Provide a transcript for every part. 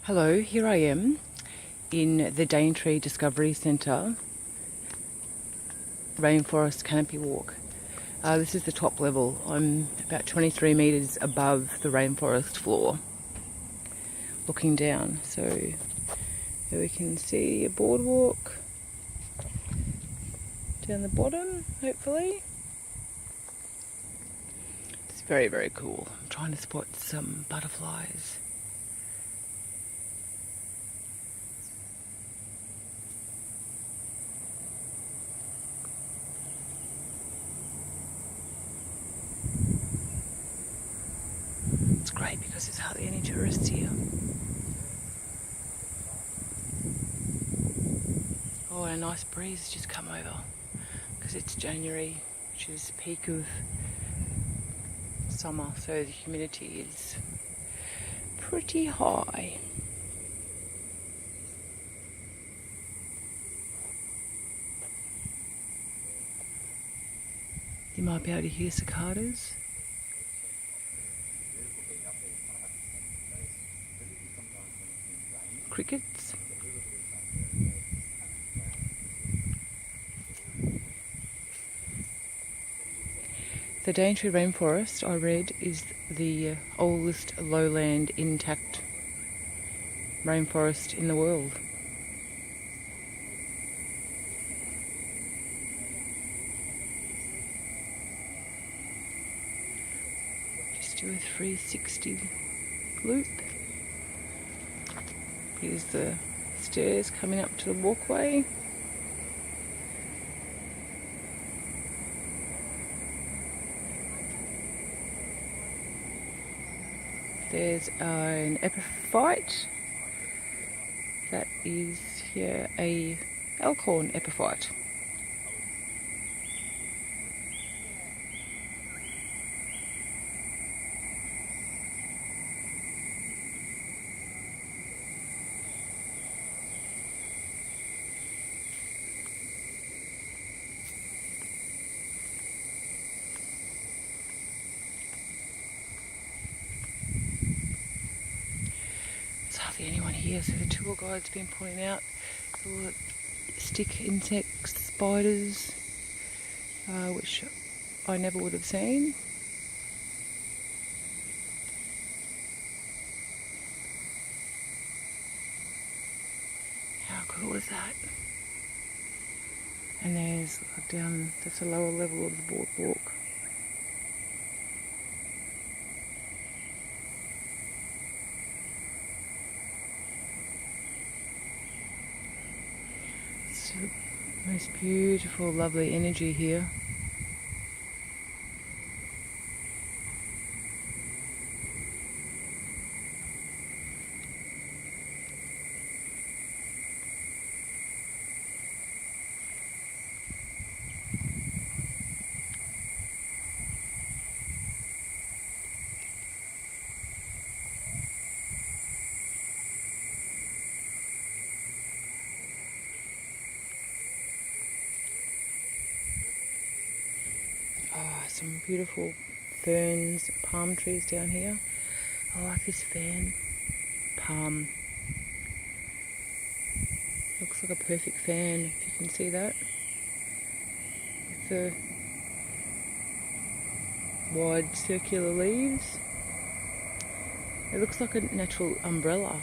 Hello, here I am in the Daintree Discovery Centre Rainforest Canopy Walk. This is the top level. I'm about 23 metres above the rainforest floor, looking down. So here we can see a boardwalk down the bottom, hopefully. It's very, very cool. I'm trying to spot some butterflies. It's great because there's hardly any tourists here. Oh, and a nice breeze has just come over because it's January, which is peak of summer, so the humidity is pretty high. You might be able to hear cicadas. Crickets. The Daintree Rainforest, I read, is the oldest lowland intact rainforest in the world. Just do a 360 loop. Here's the stairs coming up to the walkway. There's an epiphyte. That is here a elkhorn epiphyte. There's hardly anyone here, so the tour guide's been pointing out all the stick insects, spiders, which I never would have seen. How cool is that? And there's down, that's the lower level of the boardwalk. It's the most beautiful, lovely energy here. Oh, some beautiful ferns, palm trees down here. I like this fern. Palm. Looks like a perfect fan, if you can see that. With the wide circular leaves. It looks like a natural umbrella.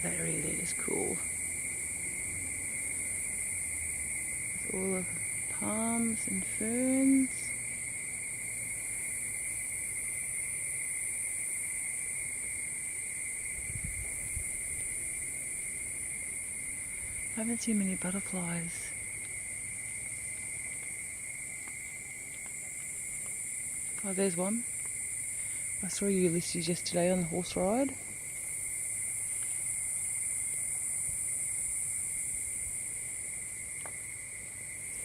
That area there is cool. With all the palms and ferns. I haven't seen many butterflies. Oh, there's one. I saw Ulysses yesterday on the horse ride.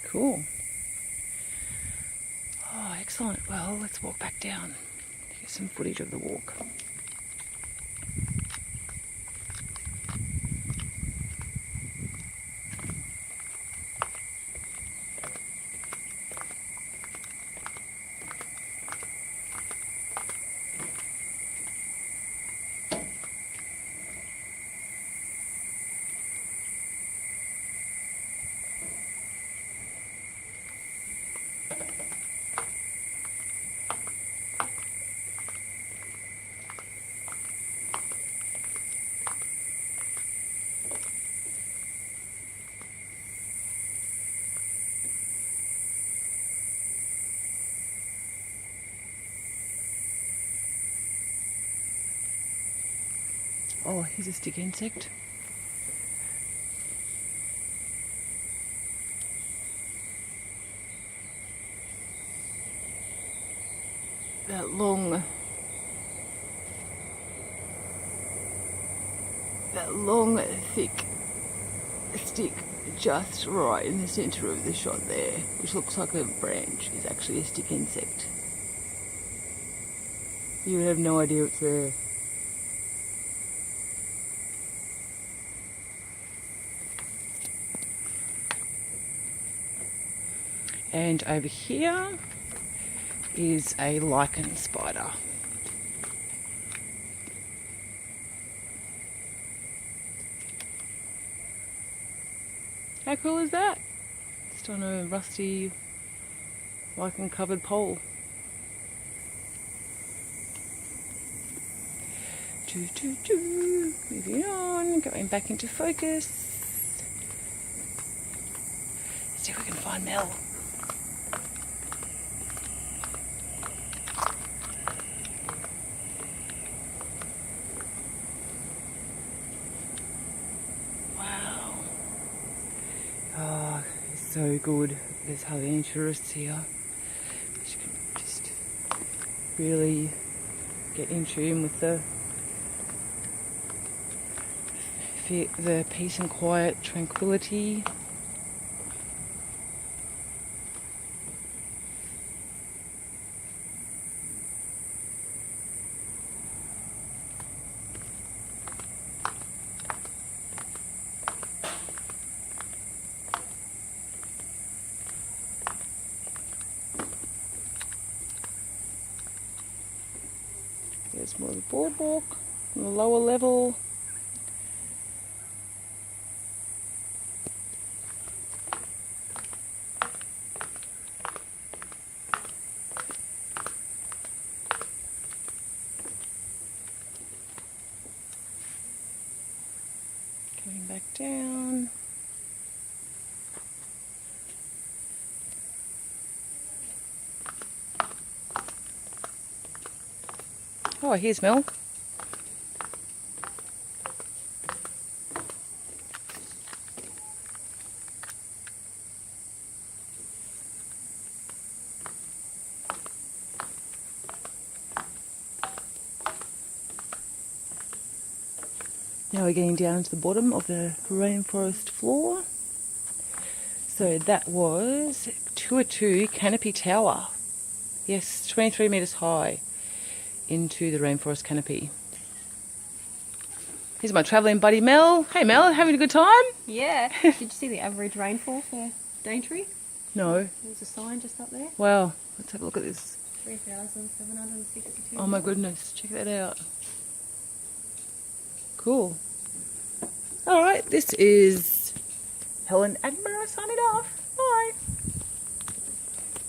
Cool. Oh, excellent. Well, let's walk back down to get some footage of the walk. Oh, here's a stick insect. That long thick stick just right in the centre of the shot there, which looks like a branch, is actually a stick insect. You would have no idea it's there. And over here is a lichen spider. How cool is that? Just on a rusty lichen covered pole. Moving on, going back into focus. Let's see if we can find Mel. Wow. Oh, it's so good. There's hardly any tourists here. You can just really get in tune with the peace and quiet, tranquility. There's more of the boardwalk on the lower level. Coming back down. Oh, here's Mel. Now we're getting down to the bottom of the rainforest floor. So that was 202 Canopy Tower. Yes, 23 metres high into the rainforest canopy. Here's my travelling buddy Mel. Hey Mel, having a good time? Yeah. Did you see the average rainfall for Daintree? No. There's a sign just up there. Wow, let's have a look at this. 3,762. Oh my goodness, check that out. Cool. Alright, this is Helen Attenborough signing off.